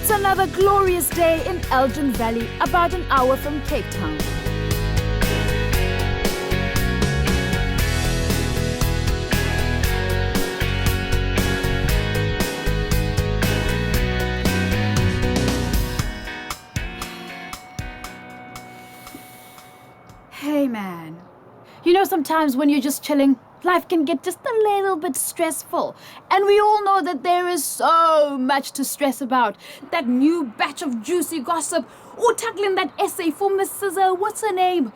It's another glorious day in Elgin Valley, about an hour from Cape Town. Hey man, you know sometimes when you're just chilling, life can get just a little bit stressful. And we all know that there is so much to stress about. That new batch of juicy gossip, or tackling that essay for Mrs. What's her name?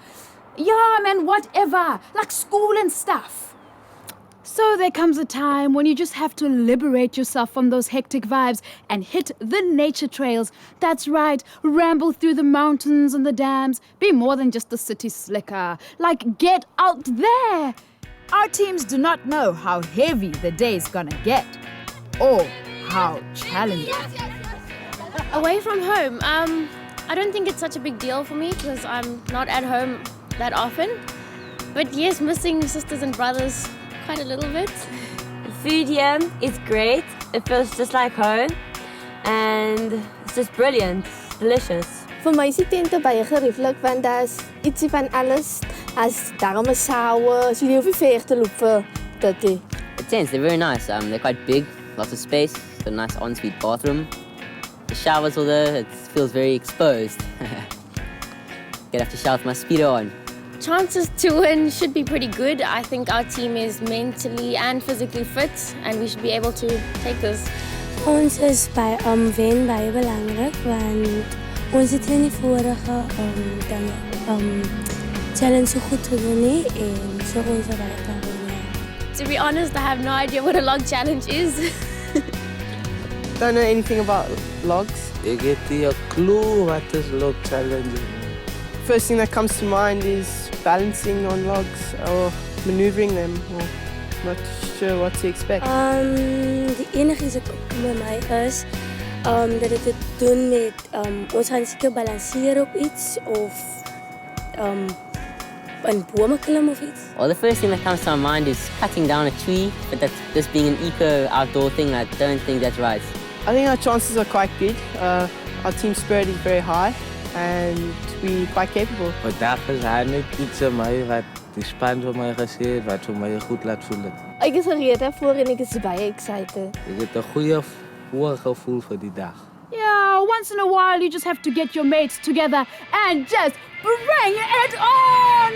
Yeah man, whatever, like school and stuff. So there comes a time when you just have to liberate yourself from those hectic vibes and hit the nature trails. That's right, ramble through the mountains and the dams. Be more than just a city slicker. Like, get out there. Our teams do not know how heavy the day's gonna get, or how challenging. Away from home, I don't think it's such a big deal for me because I'm not at home that often. But yes, missing sisters and brothers quite a little bit. The food here is great. It feels just like home. And it's just brilliant. It's delicious. Vir my is die tente baie gerieflik want daar's ietsie van alles. As daarom 'n shower, so jy hoef nie ver te loop vir dit nie. The tents, they're very nice. They're quite big, lots of space, got a nice ensuite bathroom. The showers, although it feels very exposed. Gonna have to shower with my Speedo on. Chances to win should be pretty good. I think our team is mentally and physically fit and we should be able to take this. Ons is by wen baie belangrik want ons het in die vorige challenge so goed gedoen nie en so ons het baie daaroor. To be honest, I have no idea what a log challenge is. Don't know anything about logs. Ek het nie 'n clue wat is log challenge. First thing that comes to mind is balancing on logs or maneuvering them. Or not sure what to expect. Die enige iets wat opkom by my is dat dit te doen met ons gaan seker balanseer op iets of in bome klim of iets. Well, the first thing that comes to my mind is cutting down a tree, but that's just being an eco outdoor thing. I don't think that's right. I think our chances are quite good. Our team spirit is very high and we're quite capable. Vandag is hy net iets aan my wat die span vir my gesê het wat vir my goed laat voel. Ek is gereed daarvoor en ek is baie excited. Ek het 'n goeie voorgevoel vir die dag. Yeah, once in a while you just have to get your mates together and just bring it on!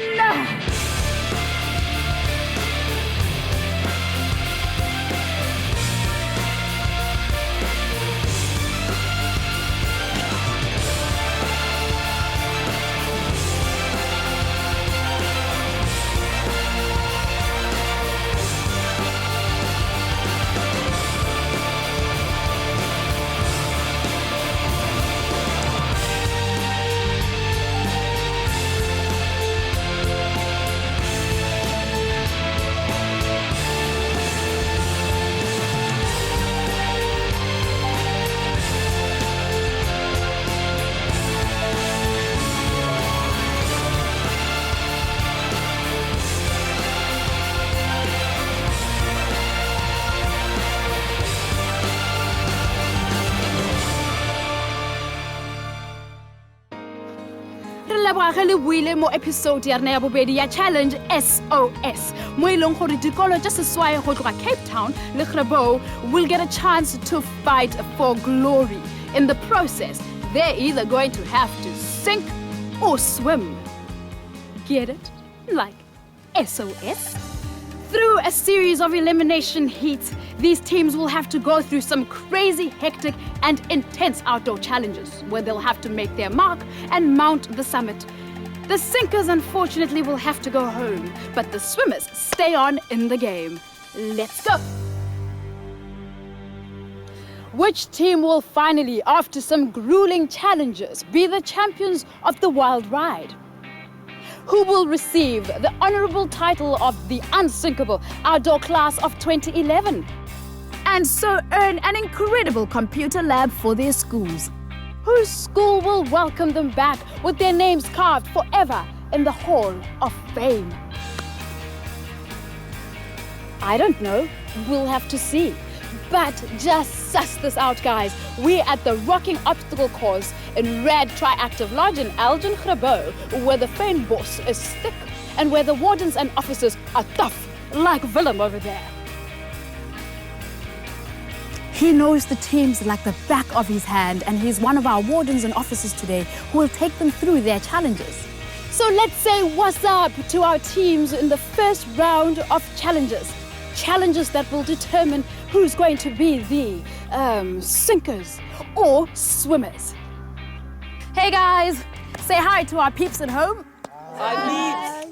Re le buile mo episode ya rena ya bobedi ya challenge SOS. Mo ileng gore dikolo tsa seswae go tloga Cape Town le Grebo will get a chance to fight for glory. In the process, they're either going to have to sink or swim. Get it? Like SOS? Through a series of elimination heats, these teams will have to go through some crazy, hectic, and intense outdoor challenges where they'll have to make their mark and mount the summit. The sinkers, unfortunately, will have to go home, but the swimmers stay on in the game. Let's go! Which team will finally, after some grueling challenges, be the champions of the wild ride? Who will receive the honorable title of the unsinkable outdoor class of 2011? And so earn an incredible computer lab for their schools. Whose school will welcome them back with their names carved forever in the Hall of Fame? I don't know. We'll have to see. But just suss this out, guys. We're at the rocking obstacle course in Red Triactive Lodge in Elgin Grabo, where the fynbos is thick and where the wardens and officers are tough, like Willem over there. He knows the teams like the back of his hand, and he's one of our wardens and officers today who will take them through their challenges. So let's say what's up to our teams in the first round of challenges. Challenges that will determine who's going to be the sinkers or swimmers. Hey guys, say hi to our peeps at home. Hi peeps.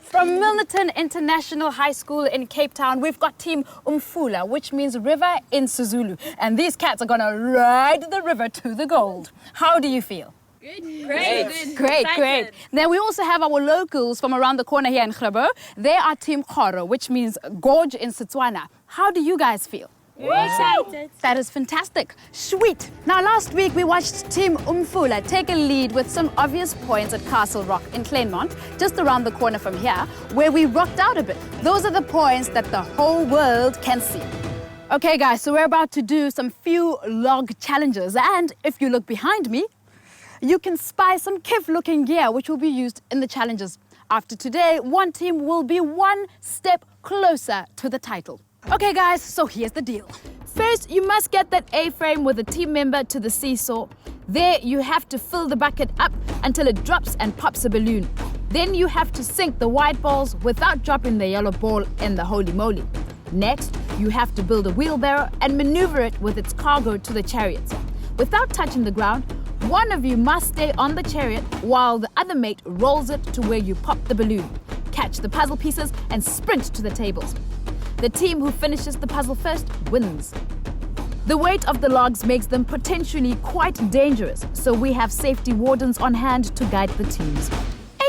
From Milnerton International High School in Cape Town, we've got Team Umfula, which means river in Suzulu. And these cats are gonna ride the river to the gold. How do you feel? Good. Great. Then we also have our locals from around the corner here in Grabo. They are Team Khoro, which means gorge in Setswana. How do you guys feel? Excited. That is fantastic. Sweet. Now, last week we watched Team Umfula take a lead with some obvious points at Castle Rock in Kleinmond, just around the corner from here, where we rocked out a bit. Those are the points that the whole world can see. Okay, guys, so we're about to do some few log challenges. And if you look behind me, you can spy some kif-looking gear which will be used in the challenges. After today, one team will be one step closer to the title. Okay guys, so here's the deal. First, you must get that A-frame with a team member to the seesaw. There, you have to fill the bucket up until it drops and pops a balloon. Then you have to sink the white balls without dropping the yellow ball in the holy moly. Next, you have to build a wheelbarrow and maneuver it with its cargo to the chariots. Without touching the ground, one of you must stay on the chariot while the other mate rolls it to where you pop the balloon. Catch the puzzle pieces and sprint to the tables. The team who finishes the puzzle first wins. The weight of the logs makes them potentially quite dangerous, so we have safety wardens on hand to guide the teams.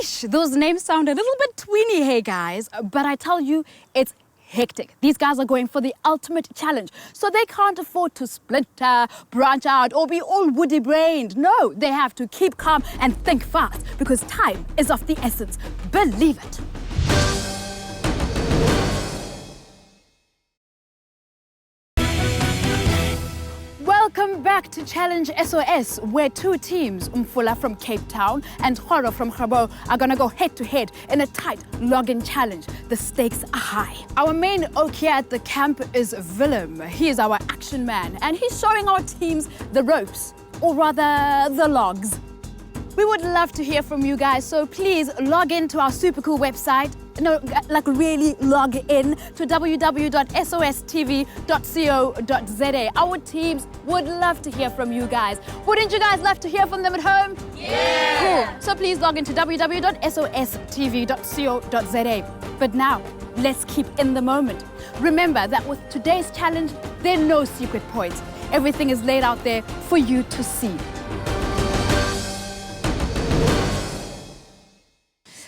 Ish, those names sound a little bit tweeny, hey guys, but I tell you, it's hectic. These guys are going for the ultimate challenge, so they can't afford to splinter, branch out, or be all woody-brained. No, they have to keep calm and think fast, because time is of the essence. Believe it. Welcome back to Challenge SOS, where two teams, Umfula from Cape Town and Khoro from Grabo, are gonna go head-to-head in a tight login challenge. The stakes are high. Our main oak here at the camp is Willem. He is our action man, and he's showing our teams the ropes, or rather, the logs. We would love to hear from you guys, so please log in to our super cool website. No, like really log in to www.sostv.co.za. Our teams would love to hear from you guys. Wouldn't you guys love to hear from them at home? Yeah! Cool. So please log into www.sostv.co.za. But now, let's keep in the moment. Remember that with today's challenge, there are no secret points. Everything is laid out there for you to see.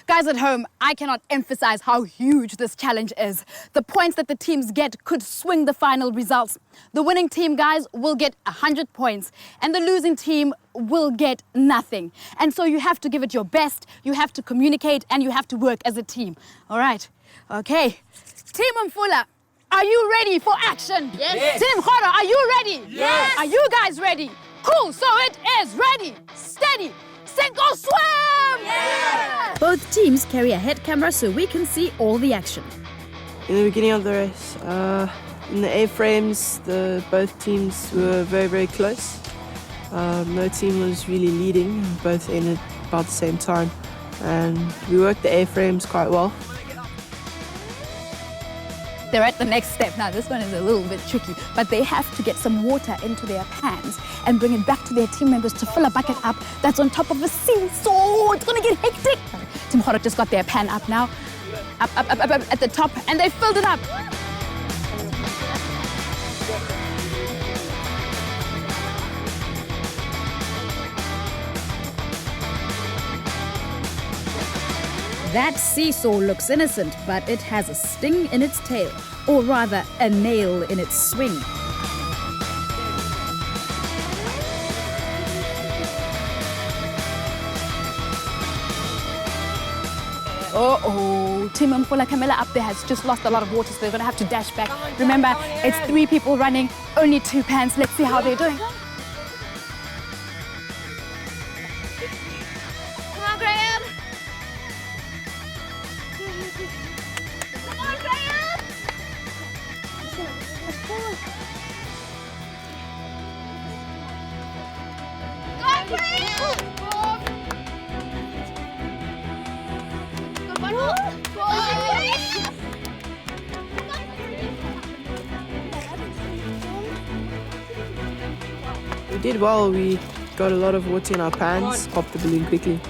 Guys at home, I cannot emphasize how huge this challenge is. The points that the teams get could swing the final results. The winning team, guys, will get 100 points, and the losing team will get nothing. And so you have to give it your best, you have to communicate, and you have to work as a team. All right, okay. Team Umfula, are you ready for action? Yes. Team Khoro, are you ready? Yes. Are you guys ready? Cool, so it is ready, steady, sink or swim! Yeah! Both teams carry a head camera so we can see all the action. In the beginning of the race, in the A-frames, both teams were very, very close. No team was really leading, both ended about the same time. And we worked the A-frames quite well. They're at the next step. Now, this one is a little bit tricky, but they have to get some water into their pans and bring it back to their team members to fill a bucket up that's on top of a seesaw. It's gonna get hectic. Team Khoro just got their pan up now, up at the top, and they filled it up. That seesaw looks innocent, but it has a sting in its tail, or rather, a nail in its swing. Uh-oh, Tim and Fula Camilla up there has just lost a lot of water, so they're going to have to dash back. Remember, it's 3 people running, only 2 pans. Let's see how they're doing. Come on, Graham. Come on, Graham. Go on, Graham. We did well. We got a lot of water in our pans, popped the balloon quickly.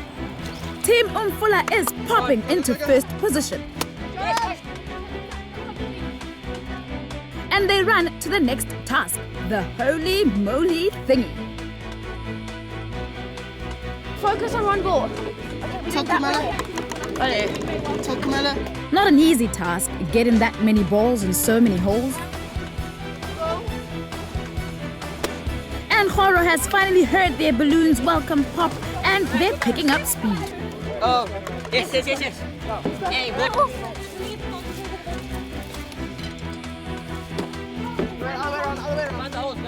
Team Umfula is popping into first position. And they run to the next task, the holy moly thingy. Focus on one ball. Not an easy task, getting that many balls in so many holes. And Horo has finally heard their balloons welcome pop, and they're picking up speed. Oh, yes. Hey, good.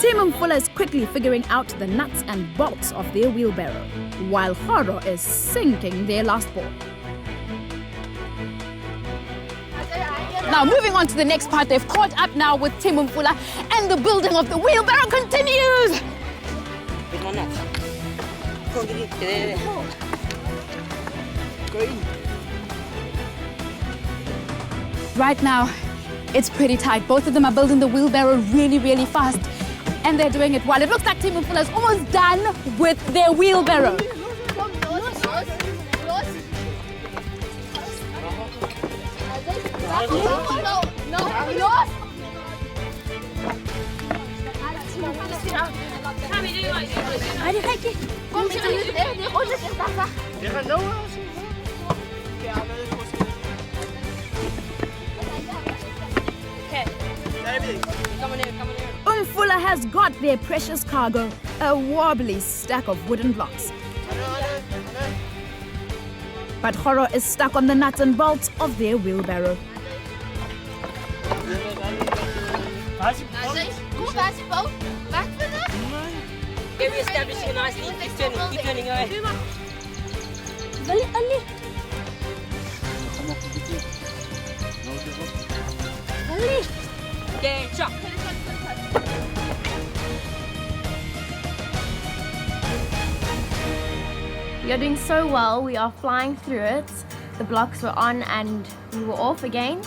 Team Umfula is quickly figuring out the nuts and bolts of their wheelbarrow, while Horo is sinking their last ball. Now moving on to the next part, they've caught up now with Team Umfula, and the building of the wheelbarrow continues. Where's my nuts? Go on, get it. Go in. Right now, it's pretty tight. Both of them are building the wheelbarrow really, really fast. And they're doing it well. It looks like Team Umfula is almost done with their wheelbarrow. Umfula has got their precious cargo, a wobbly stack of wooden blocks. But Horo is stuck on the nuts and bolts of their wheelbarrow. Here we're establishing a nice lead. Keep turning away. Okay, chop. You're doing so well. We are flying through it. The blocks were on and we were off again.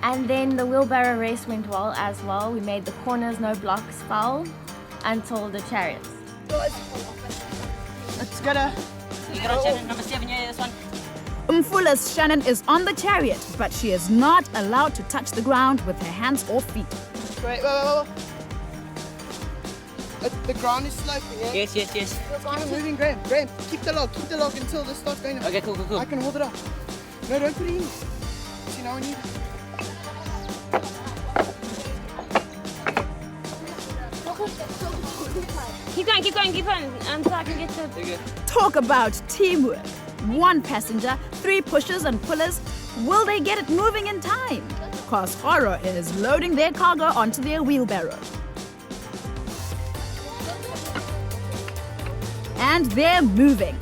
And then the wheelbarrow race went well as well. We made the corners, no blocks foul until the chariots. Let's get her. You got on Shannon, number 7, yeah, this one. Umfula's Shannon is on the chariot, but she is not allowed to touch the ground with her hands or feet. Wait. The ground is sloping, yeah? Yes. Keep it moving, Graham. Keep the log until this starts going up. Okay, cool. I can hold it up. No, don't put it in. See, now I need it. Keep going until I can get to... Talk about teamwork. 1 passenger, 3 pushers and pullers. Will they get it moving in time? Cause Horo is loading their cargo onto their wheelbarrow. And they're moving.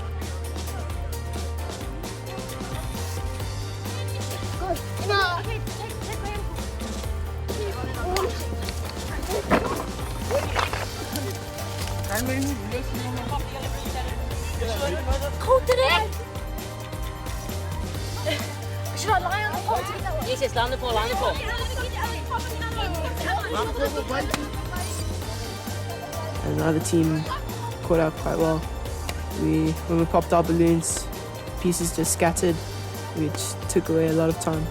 Should I lie on the pole? Yes, line the pole. And the other team caught up quite well. When we popped our balloons, pieces just scattered, which took away a lot of time.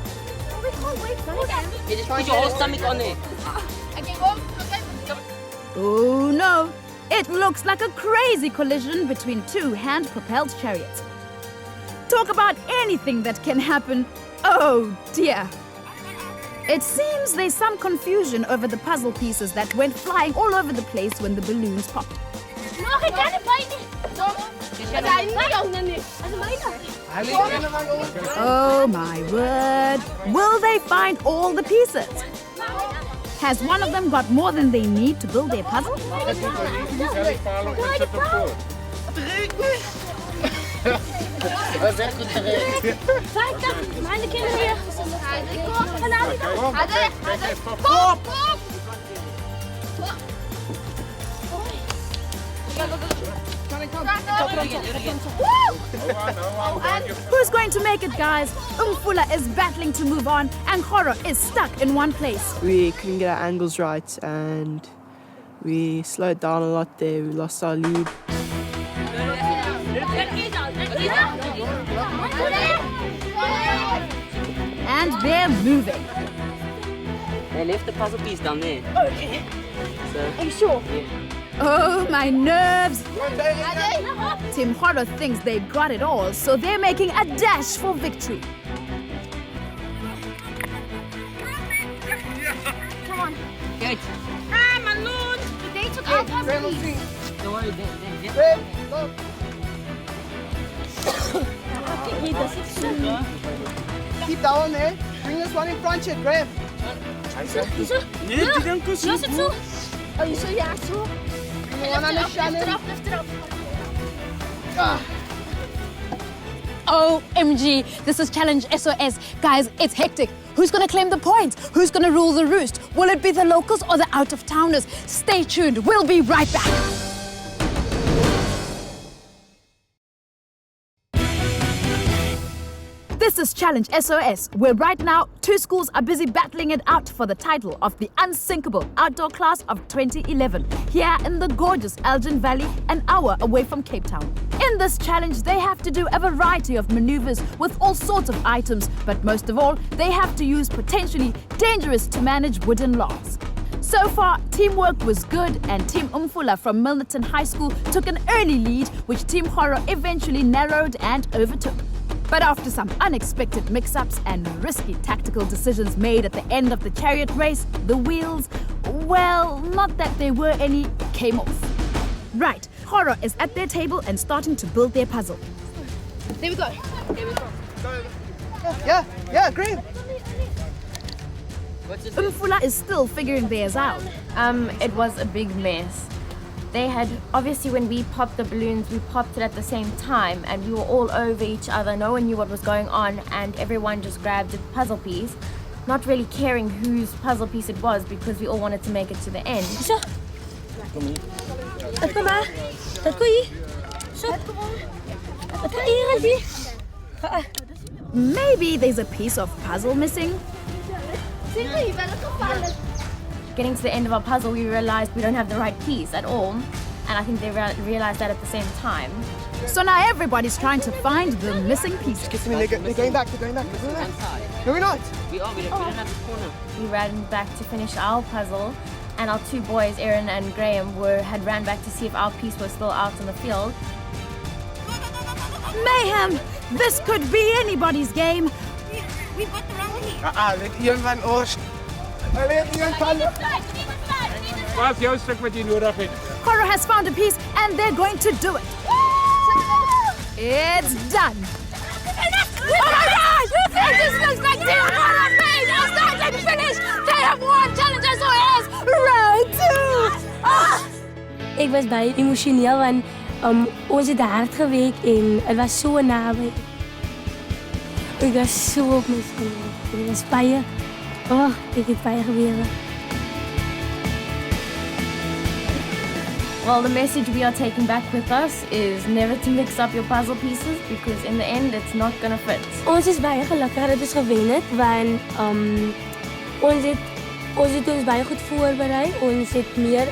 You just put your whole stomach on there. Oh no! It looks like a crazy collision between 2 hand-propelled chariots. Talk about anything that can happen. Oh dear. It seems there's some confusion over the puzzle pieces that went flying all over the place when the balloons popped. Yes, Oh my word. Will they find all the pieces? Has one of them got more than they need to build their puzzle? Who's going to make it, guys? Umfula is battling to move on and Khoro is stuck in one place. We couldn't get our angles right and we slowed down a lot there. We lost our lead. And they're moving. They left the puzzle piece down there. Okay. So, Are you sure? Yeah. Oh, my nerves. Team Khoro thinks they got it all, so they're making a dash for victory. Come on. Good. Ah, Malone! They took our puzzle piece. Don't worry, Keep that one there. Bring this one in front, shit, Graham. Oh, you sure? Yeah, sure. Bring the one on the Shannon. Lift it up. OMG, this is Challenge SOS. Guys, it's hectic. Who's gonna claim the points? Who's gonna rule the roost? Will it be the locals or the out-of-towners? Stay tuned, we'll be right back. This is Challenge SOS, where right now 2 schools are busy battling it out for the title of the unsinkable outdoor class of 2011 here in the gorgeous Elgin Valley, an hour away from Cape Town. In this challenge, they have to do a variety of maneuvers with all sorts of items, but most of all, they have to use potentially dangerous to manage wooden logs. So far, teamwork was good and Team Umfula from Milnerton High School took an early lead, which Team Khoro eventually narrowed and overtook. But after some unexpected mix-ups and risky tactical decisions made at the end of the chariot race, the wheels, well, not that there were any, came off. Right, Khoro is at their table and starting to build their puzzle. There we go. Yeah, Graham. Umfula is still figuring theirs out. It was a big mess. They had, obviously when we popped the balloons, we popped it at the same time and we were all over each other. No one knew what was going on and everyone just grabbed a puzzle piece, not really caring whose puzzle piece it was because we all wanted to make it to the end. Maybe there's a piece of puzzle missing. Getting to the end of our puzzle, we realized we don't have the right piece at all. And I think they realized that at the same time. So now everybody's trying to find the missing piece. They're going back. No, we're not. We don't have the corner. We ran back to finish our puzzle and our 2 boys, Aaron and Graham, had ran back to see if our piece was still out in the field. Mayhem! This could be anybody's game. We've got the wrong piece. Let Ian van Oost. Let Ian van Wat is jouw stuk wat je nodig hebt? Khoro has found a piece and they're going to do it. It's done. Oh my God! This looks like Team Khoro made a start and finish. They have won Challenge SOS round 2. Ik was baie emosioneel want ons het hard gewerk en het was so naby. Ek was so op my skoon. Dit was baie. Ek het baie geweer. Well, the message we are taking back with us is never to mix up your puzzle pieces because in the end it's not going to fit. Ons is baie gelukkig dat ons gewen het want ons het ons baie goed voorberei. Ons het meer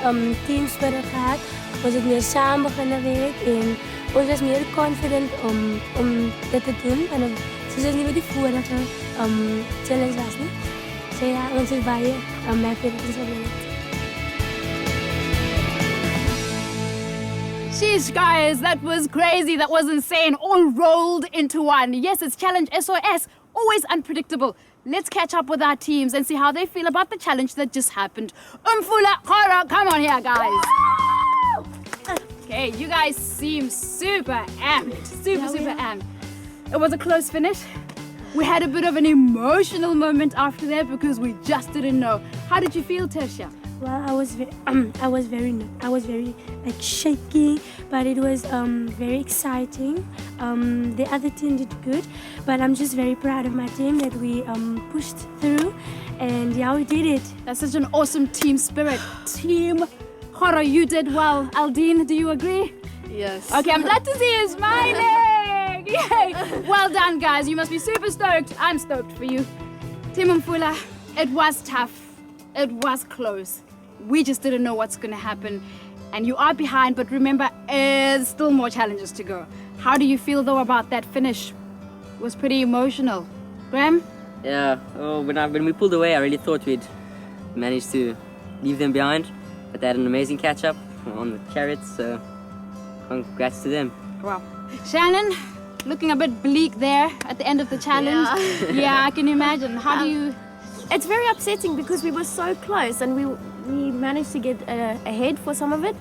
teamspirit gehad. Ons het meer saam begin werk en ons was meer confident om dit te doen en soos ons nie met die vorige challenge was nie. So ja, ons is baie happy dat ons gewen het. Sheesh, guys, that was crazy. That was insane. All rolled into one. Yes, it's Challenge SOS. Always unpredictable. Let's catch up with our teams and see how they feel about the challenge that just happened. Umfula, Khoro, come on here, guys. Okay, you guys seem super amped. Super amped. It was a close finish. We had a bit of an emotional moment after that because we just didn't know. How did you feel, Tertia? Well, I was very like shaky, but it was very exciting. The other team did good, but I'm just very proud of my team that we pushed through, and yeah, we did it. That's such an awesome team spirit. Team Horo, you did well. Aldine, do you agree? Yes. Okay, I'm glad to see you smiling. Yay! Well done, guys. You must be super stoked. I'm stoked for you. Team Mfula, it was tough. It was close. We just didn't know what's going to happen. And you are behind, but remember, there's still more challenges to go. How do you feel, though, about that finish? It was pretty emotional. Graham? Yeah, when we pulled away, I really thought we'd managed to leave them behind. But they had an amazing catch-up on the chariots, so congrats to them. Wow. Shannon, looking a bit bleak there at the end of the challenge. Yeah, I can imagine. How do you... It's very upsetting because we were so close and we managed to get ahead for some of it.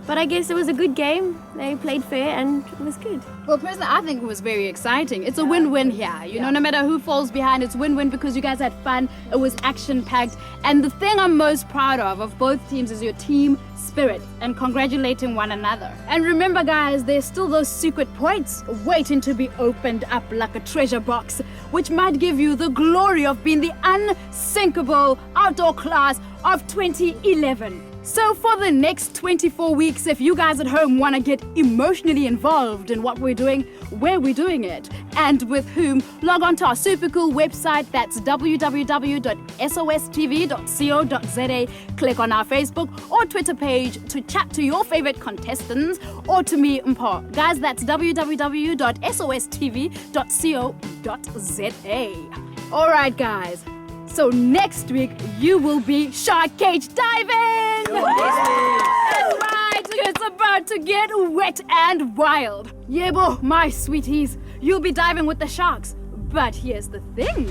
But I guess it was a good game. They played fair and it was good. Well, personally, I think it was very exciting. It's a win-win here. You know, no matter who falls behind, it's win-win because you guys had fun. It was action-packed. And the thing I'm most proud of both teams is your team spirit and congratulating one another. And remember, guys, there's still those secret points waiting to be opened up like a treasure box, which might give you the glory of being the unsinkable outdoor class of 2011. So for the next 24 weeks, if you guys at home want to get emotionally involved in what we're doing, where we're doing it, and with whom, log on to our super cool website. That's www.sostv.co.za. Click on our Facebook or Twitter page to chat to your favorite contestants or to me, Mpo. Guys, that's www.sostv.co.za. All right, guys. So next week, you will be shark cage diving! That's right, it's about to get wet and wild. Yebo, my sweeties, you'll be diving with the sharks. But here's the thing.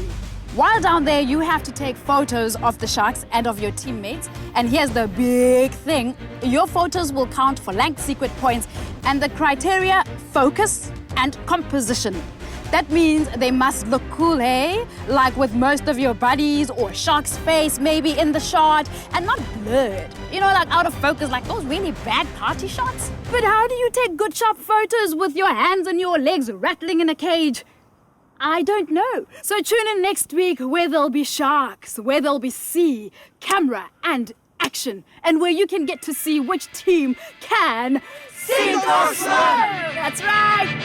While down there, you have to take photos of the sharks and of your teammates. And here's the big thing. Your photos will count for ranked secret points. And the criteria, focus and composition. That means they must look cool, eh? Like with most of your buddies or shark's face maybe in the shot and not blurred. You know, like out of focus, like those really bad party shots. But how do you take good sharp photos with your hands and your legs rattling in a cage? I don't know. So tune in next week where there'll be sharks, where there'll be sea, camera and action, and where you can get to see which team can sink or swim. That's right.